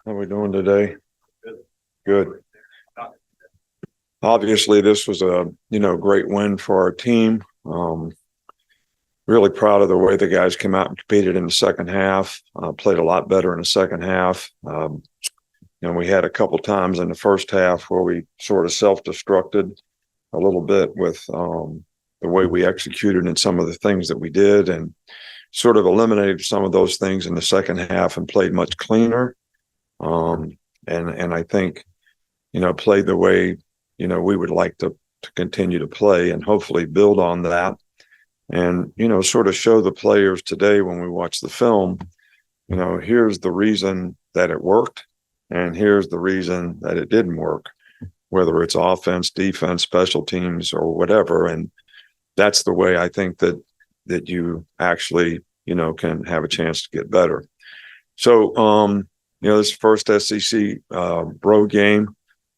How we doing today? Good. Obviously, this was a great win for our team. Really proud of the way the guys came out and competed in the second half. Played a lot better in the second half. We had a couple times in the first half where we sort of self-destructed a little bit with the way we executed and some of the things that we did, and sort of eliminated some of those things in the second half and played much cleaner. And I think played the way we would like to continue to play and hopefully build on that, and sort of show the players today when we watch the film, here's the reason that it worked and here's the reason that it didn't work, whether it's offense, defense, special teams, or whatever. And that's the way I think that you actually can have a chance to get better. So this first SEC road game.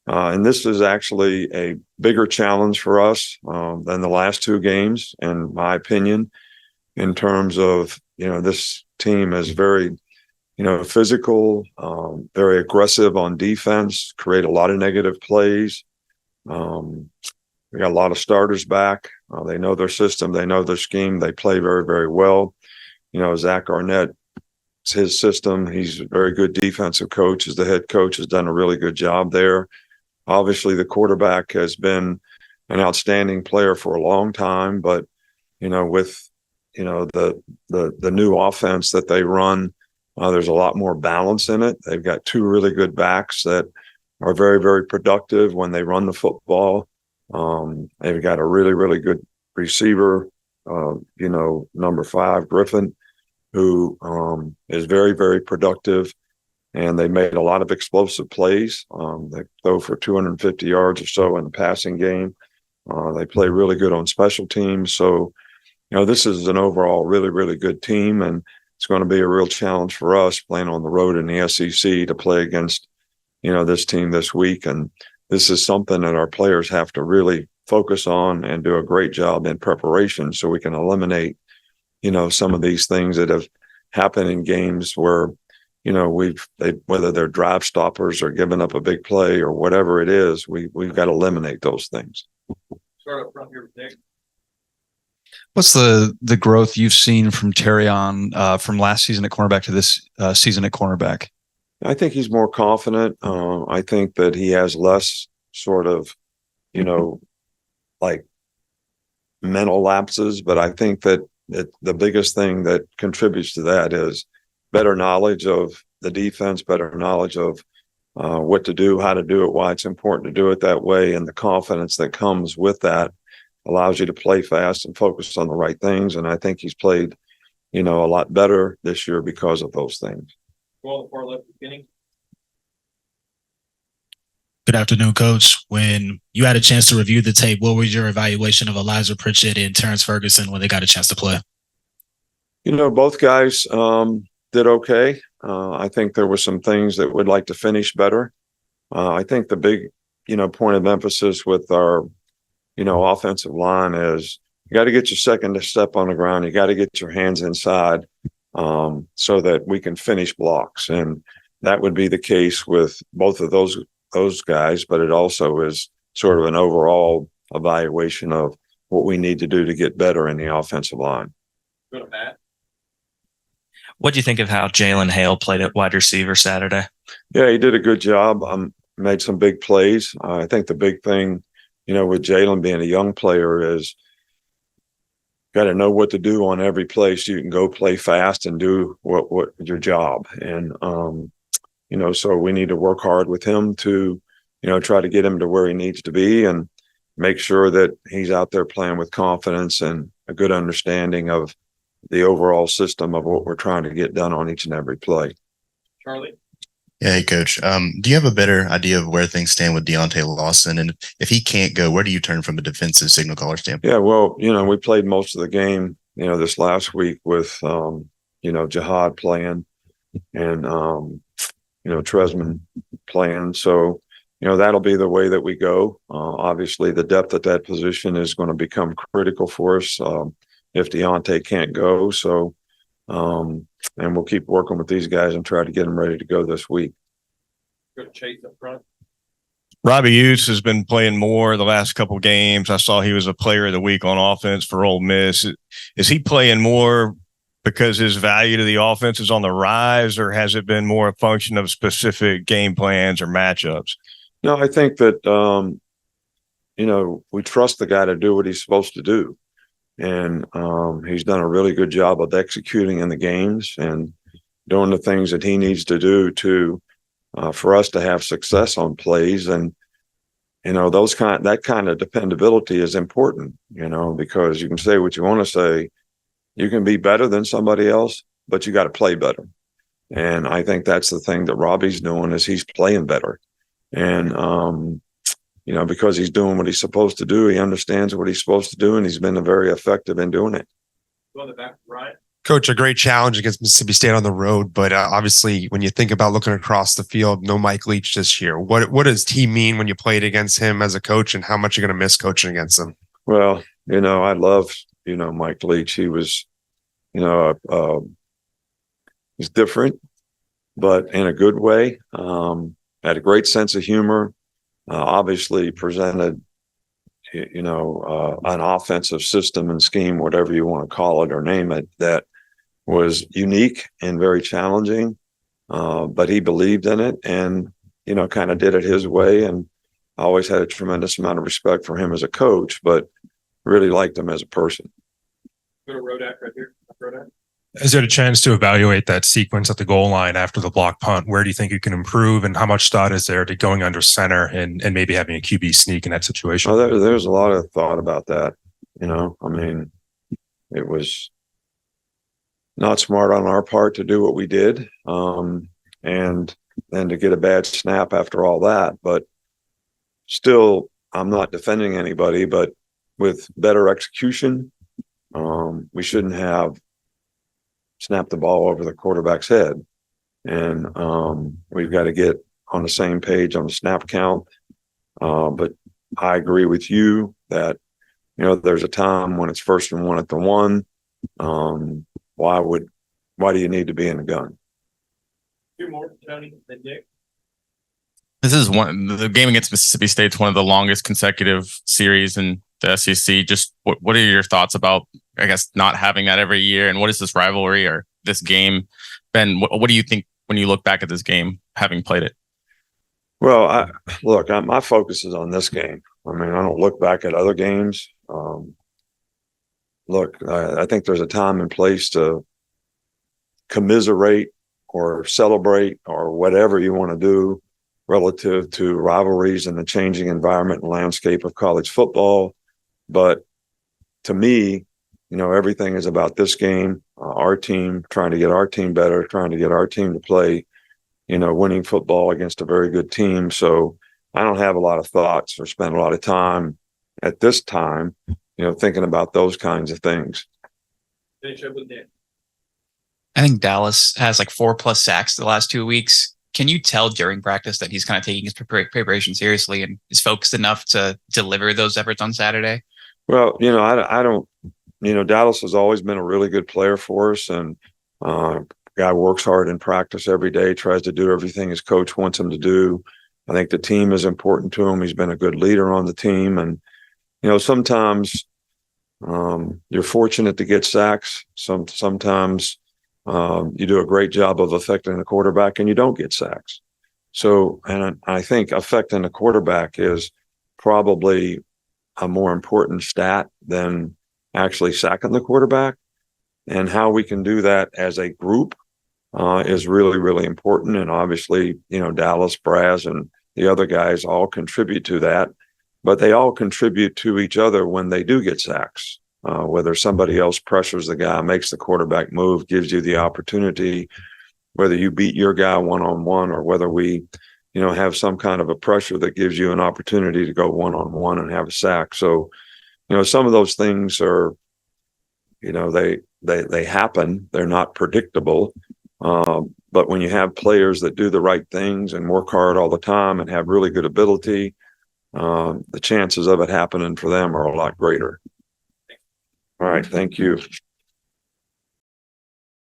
And this is actually a bigger challenge for us than the last two games, in my opinion, in terms of, this team is very, physical, very aggressive on defense, create a lot of negative plays. We got a lot of starters back. They know their system. They know their scheme. They play very, very well. Zach Arnett, it's his system. He's a very good defensive coach. As the head coach, has done a really good job there. Obviously, the quarterback has been an outstanding player for a long time, but with the new offense that they run, there's a lot more balance in it. They've got two really good backs that are very, very productive when they run the football. They've got a really, really good receiver, number 5, Griffin, who is very, very productive. And they made a lot of explosive plays. They throw for 250 yards or so in the passing game. They play really good on special teams. So, this is an overall really, really good team. And it's going to be a real challenge for us playing on the road in the SEC to play against, this team this week. And this is something that our players have to really focus on and do a great job in preparation so we can eliminate, some of these things that have happened in games where, whether they're drive stoppers or giving up a big play or whatever it is, we've got to eliminate those things. Start up front here with Nick. What's the growth you've seen from Terrion from last season at cornerback to this season at cornerback? I think he's more confident. I think that he has less sort of, like mental lapses, but I think that the biggest thing that contributes to that is better knowledge of the defense, better knowledge of what to do, how to do it, why it's important to do it that way, and the confidence that comes with that allows you to play fast and focus on the right things. And I think he's played, a lot better this year because of those things. Well, the far left beginning. Good afternoon, Coach. When you had a chance to review the tape, what was your evaluation of Eliza Pritchett and Terrence Ferguson when they got a chance to play? Both guys did okay. I think there were some things that we'd like to finish better. I think the big, point of emphasis with our, offensive line is you got to get your second step on the ground. You got to get your hands inside so that we can finish blocks. And that would be the case with both of those guys, but it also is sort of an overall evaluation of what we need to do to get better in the offensive line. Go to Matt. What do you think of how Jalen Hale played at wide receiver Saturday? Yeah, he did a good job. Made some big plays. I think the big thing, with Jalen being a young player is got to know what to do on every play so you can go play fast and do what your job. And, so we need to work hard with him to, try to get him to where he needs to be and make sure that he's out there playing with confidence and a good understanding of the overall system of what we're trying to get done on each and every play. Charlie. Yeah, hey, Coach. Do you have a better idea of where things stand with Deontae Lawson? And if he can't go, where do you turn from a defensive signal caller standpoint? Yeah, well, we played most of the game, this last week with, Jihad playing and, Tresman playing. So, that'll be the way that we go. Obviously, the depth at that position is going to become critical for us if Deontae can't go. So, and we'll keep working with these guys and try to get them ready to go this week. Go to Chase up front. Robbie Hughes has been playing more the last couple of games. I saw he was a player of the week on offense for Ole Miss. Is he playing more because his value to the offense is on the rise, or has it been more a function of specific game plans or matchups? No, I think that, we trust the guy to do what he's supposed to do. And he's done a really good job of executing in the games and doing the things that he needs to do to for us to have success on plays. And that kind of dependability is important, because you can say what you want to say. You can be better than somebody else, but you got to play better. And I think that's the thing that Robbie's doing, is he's playing better. And because he's doing what he's supposed to do, he understands what he's supposed to do, and he's been very effective in doing it. Go in the back, Bryant. Coach, a great challenge against Mississippi State on the road, but obviously when you think about looking across the field, no Mike Leach this year. What does he mean when you played against him as a coach, and how much you're going to miss coaching against him? Well, I love, Mike Leach. He was, he's different, but in a good way. Had a great sense of humor. Obviously presented, an offensive system and scheme, whatever you want to call it or name it, that was unique and very challenging. But he believed in it and, kind of did it his way. And I always had a tremendous amount of respect for him as a coach, but really liked him as a person. Go to Rodak right here. Rodak. Is there a chance to evaluate that sequence at the goal line after the block punt? Where do you think you can improve, and how much thought is there to going under center and maybe having a QB sneak in that situation? Oh, there's a lot of thought about that. It was not smart on our part to do what we did, and then to get a bad snap after all that. But still, I'm not defending anybody, but with better execution, we shouldn't have snap the ball over the quarterback's head. And we've got to get on the same page on the snap count. But I agree with you that, there's a time when it's 1st and 1 at the 1. Why do you need to be in the gun? 2 more, Tony, then Nick. This is the game against Mississippi State's one of the longest consecutive series in the SEC. Just what are your thoughts about, I guess, not having that every year? And what is this rivalry or this game? Ben, what do you think when you look back at this game, having played it? Well, my focus is on this game. I don't look back at other games. I think there's a time and place to commiserate or celebrate or whatever you want to do relative to rivalries and the changing environment and landscape of college football. But to me, everything is about this game, our team, trying to get our team better, trying to get our team to play, winning football against a very good team. So I don't have a lot of thoughts or spend a lot of time at this time, thinking about those kinds of things. Finish up with Nick. I think Dallas has like 4+ sacks the last 2 weeks. Can you tell during practice that he's kind of taking his preparation seriously and is focused enough to deliver those efforts on Saturday? Well, I don't, Dallas has always been a really good player for us, and guy works hard in practice every day, tries to do everything his coach wants him to do. I think the team is important to him. He's been a good leader on the team. And, sometimes you're fortunate to get sacks. Sometimes you do a great job of affecting the quarterback and you don't get sacks. So, and I think affecting the quarterback is probably a more important stat than actually sacking the quarterback. And how we can do that as a group is really, really important. And obviously, Dallas, Braz, and the other guys all contribute to that, but they all contribute to each other when they do get sacks. Whether somebody else pressures the guy, makes the quarterback move, gives you the opportunity, whether you beat your guy one-on-one or whether we, have some kind of a pressure that gives you an opportunity to go one-on-one and have a sack. So, some of those things are, they happen. They're not predictable. But when you have players that do the right things and work hard all the time and have really good ability, the chances of it happening for them are a lot greater. All right. Thank you.